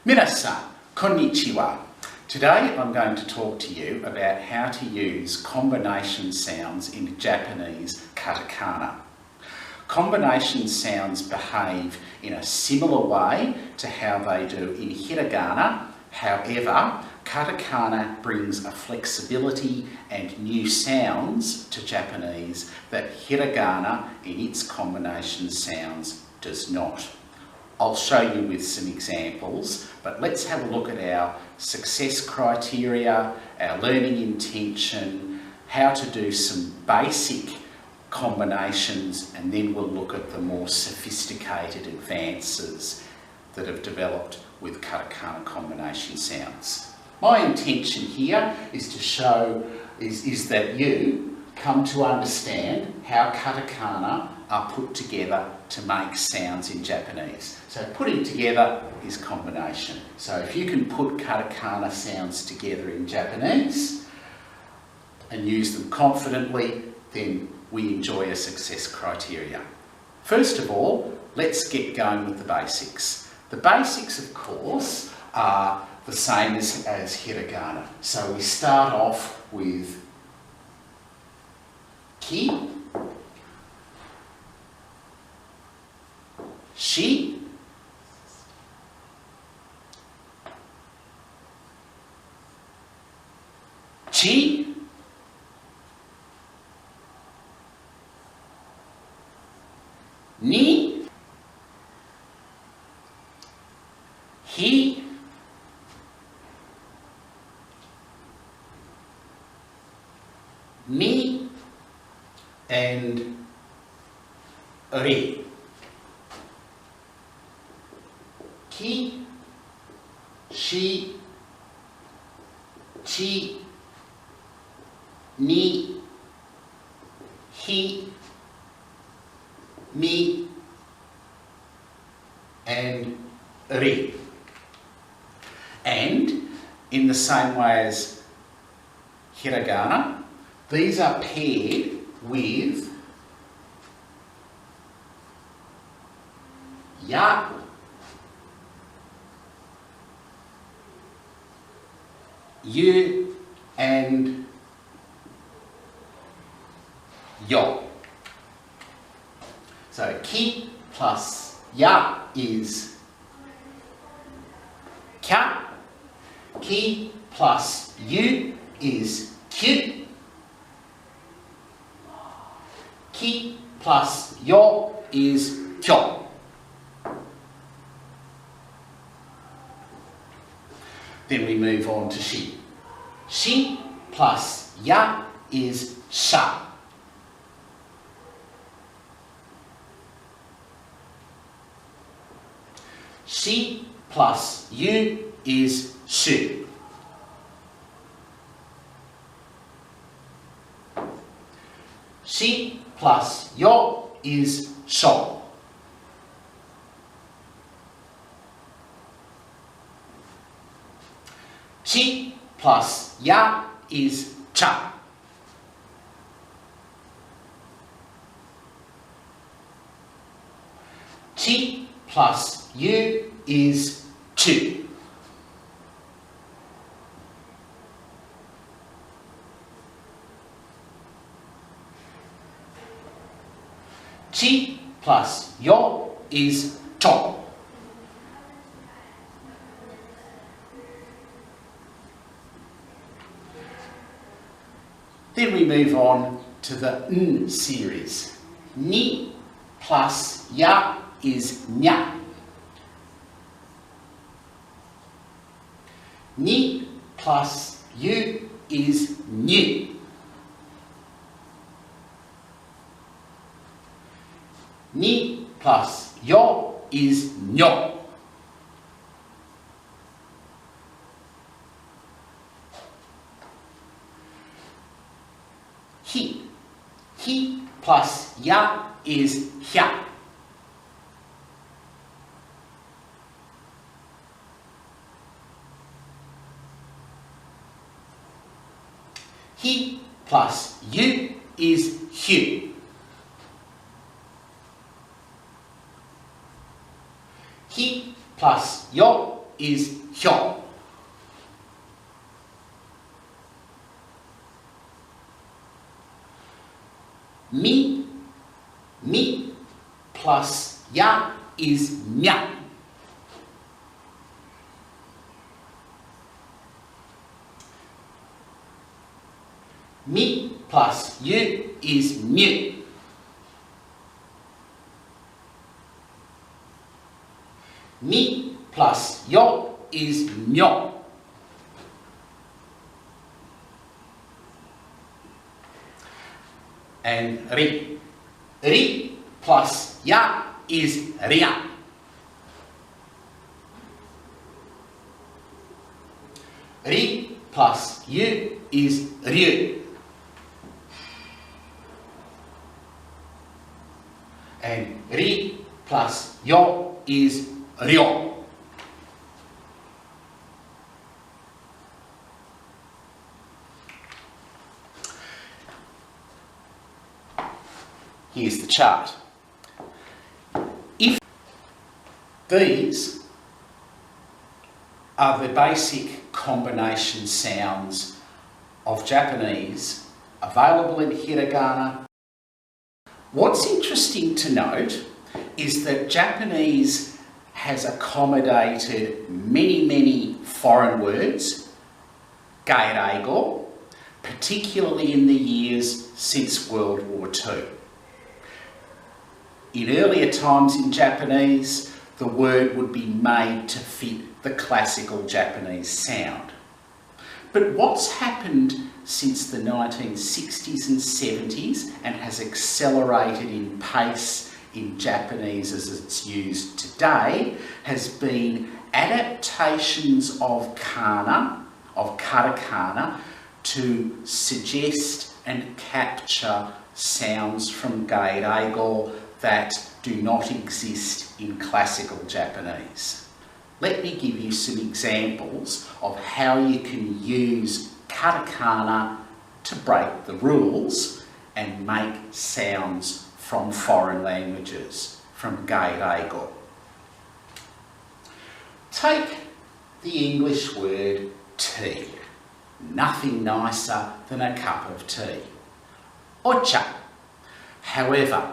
Minasan, konnichiwa. Today I'm going to talk to you about how to use combination sounds in Japanese katakana. Combination sounds behave in a similar way to how they do in hiragana. However, katakana brings a flexibility and new sounds to Japanese that hiragana in its combination sounds does not. I'll show you with some examples, but let's have a look at our success criteria, our learning intention, how to do some basic combinations, and then we'll look at the more sophisticated advances that have developed with katakana combination sounds. My intention here is to show is that you come to understand how katakana are put together to make sounds in Japanese. So putting together is combination. So if you can put katakana sounds together in Japanese and use them confidently, then we enjoy a success criteria. First of all, let's get going with the basics. The basics, of course, are the same as hiragana. So we start off with ki, shi, chi, ni, hi, mi, and ri. Ki, shi, chi, ni, hi, mi, and ri. And in the same way as hiragana, these are paired with ya, you, and yo. So ki plus ya is kya, ki plus you is kyu, ki plus yo is kyo. Then we move on to shi. Shi plus ya is sha. Shi plus you is shu. Shi plus yo is sho. Chi plus ya is cha. Chi plus you is chu. Chi plus yo is cho. Then we move on to the n series. Ni plus ya is nya. Ni plus you is nyu. Ni plus yo is nyo. Hi. Hi plus ya is hya. Hi plus you is hyu. Hi plus yo is hyo. Mi plus ya is mya. Mi plus yu is mu. Mi plus yo is myo. And ri. Ri plus ya is ria. Ri plus yu is ryu. And ri plus yo is ryo. Here's the chart. If these are the basic combination sounds of Japanese available in hiragana, what's interesting to note is that Japanese has accommodated many foreign words, geireigo, particularly in the years since World War II. In earlier times in Japanese, the word would be made to fit the classical Japanese sound. But what's happened since the 1960s and 70s and has accelerated in pace in Japanese as it's used today has been adaptations of kana, of katakana, to suggest and capture sounds from geireigo that do not exist in classical Japanese. Let me give you some examples of how you can use katakana to break the rules and make sounds from foreign languages, from geireigo. Take the English word tea. Nothing nicer than a cup of tea. Ocha. However,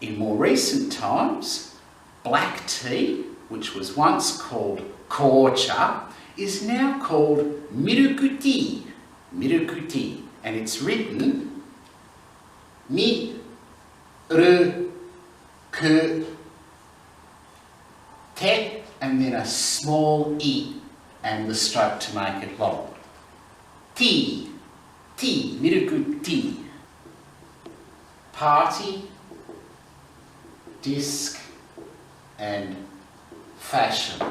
in more recent times, black tea, which was once called kocha, is now called miruku tea. Miruku tea. And it's written mi ru ku te and then a small e and the stroke to make it long. Tea. Tea. Miruku tea. Party, disc and fashion.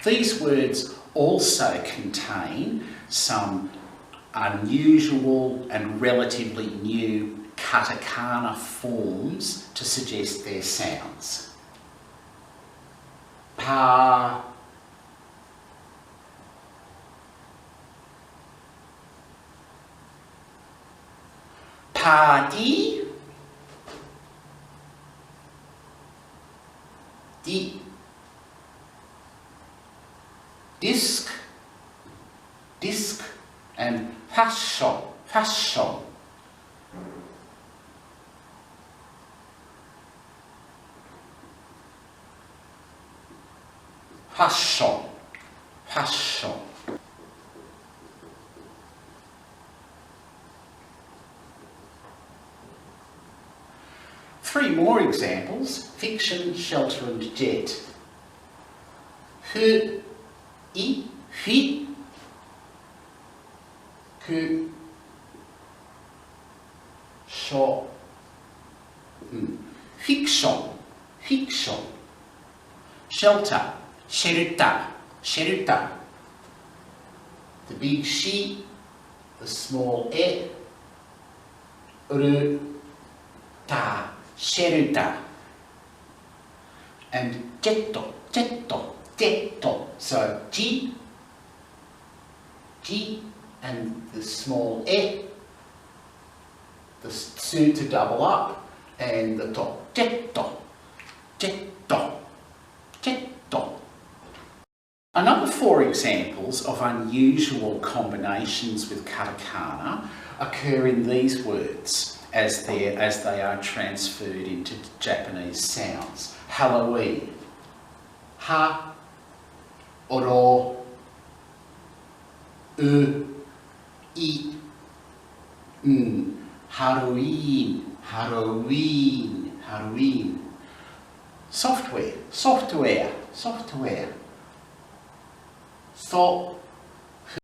These words also contain some unusual and relatively new katakana forms to suggest their sounds. Pa, party, disc, and fashion, fashion. Fashion, fashion. Three more examples: fiction, shelter and jet. Hu, I, fi, ku, sho. Fiction, fiction. Shelter, shelter, shelter. The big she, the small e, ru, ta, shelter. And jetto, jetto, jetto. So G, and the small e, the su to double up, and the to, jetto, jetto, jetto. four examples of unusual combinations with katakana occur in these words as they are transferred into Japanese sounds. Halloween. Ha, oro, i, Halloween, Halloween, Halloween. Software, software, software. So,